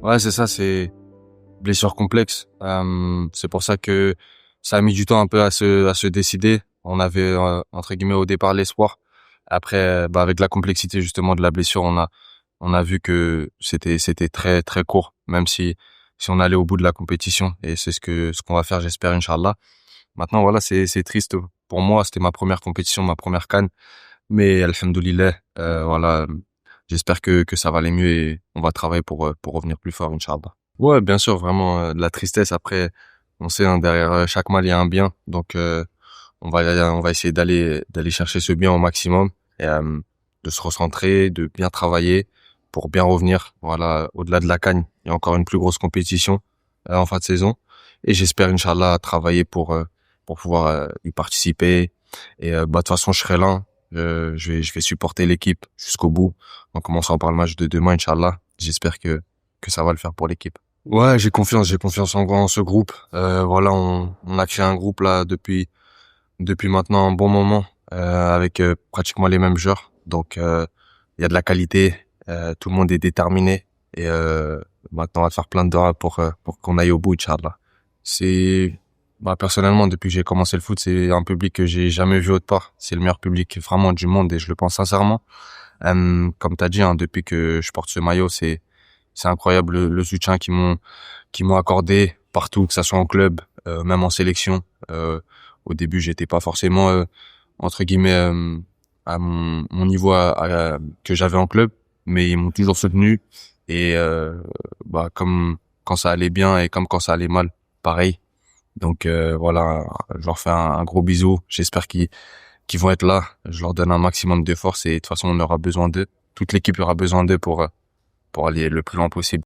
Ouais, c'est ça, c'est blessure complexe. C'est pour ça que ça a mis du temps un peu à se décider. On avait entre guillemets au départ l'espoir. Après, avec la complexité justement de la blessure, on a vu que c'était très très court, même si on allait au bout de la compétition. Et c'est ce qu'on va faire, j'espère, Inch'Allah. Maintenant, voilà, c'est triste pour moi. C'était ma première compétition, ma première CAN. Mais alhamdoulilah, voilà, j'espère que ça va aller mieux et on va travailler pour revenir plus fort, Inch'Allah. Ouais, bien sûr, vraiment de la tristesse. Après, on sait, hein, derrière chaque mal, il y a un bien. Donc, on va essayer d'aller chercher ce bien au maximum et de se recentrer, de bien travailler pour bien revenir. Voilà, au-delà de la CAN, il y a encore une plus grosse compétition en fin de saison. Et j'espère, Inch'Allah, travailler pour pouvoir y participer. Et de toute façon, je serai là, hein. Je vais supporter l'équipe jusqu'au bout, en commençant par le match de demain, Inch'Allah. J'espère que ça va le faire pour l'équipe. Ouais, j'ai confiance en ce groupe. Voilà, on a créé un groupe là depuis maintenant un bon moment, avec pratiquement les mêmes joueurs. Donc, il y a de la qualité, tout le monde est déterminé et maintenant on va faire plein de doigts pour qu'on aille au bout, Inch'Allah. C'est personnellement, depuis que j'ai commencé le foot, c'est un public que j'ai jamais vu autre part. C'est le meilleur public vraiment du monde et je le pense sincèrement. Comme t'as dit, hein, depuis que je porte ce maillot, c'est incroyable le soutien qu'ils m'ont accordé partout, que ça soit en club, même en sélection. Au début, j'étais pas forcément entre guillemets à mon niveau que j'avais en club, mais ils m'ont toujours soutenu et comme quand ça allait bien et comme quand ça allait mal, pareil. Donc voilà, je leur fais un gros bisou. J'espère qu'ils vont être là. Je leur donne un maximum de force et de toute façon on aura besoin d'eux. Toute l'équipe aura besoin d'eux pour aller le plus loin possible.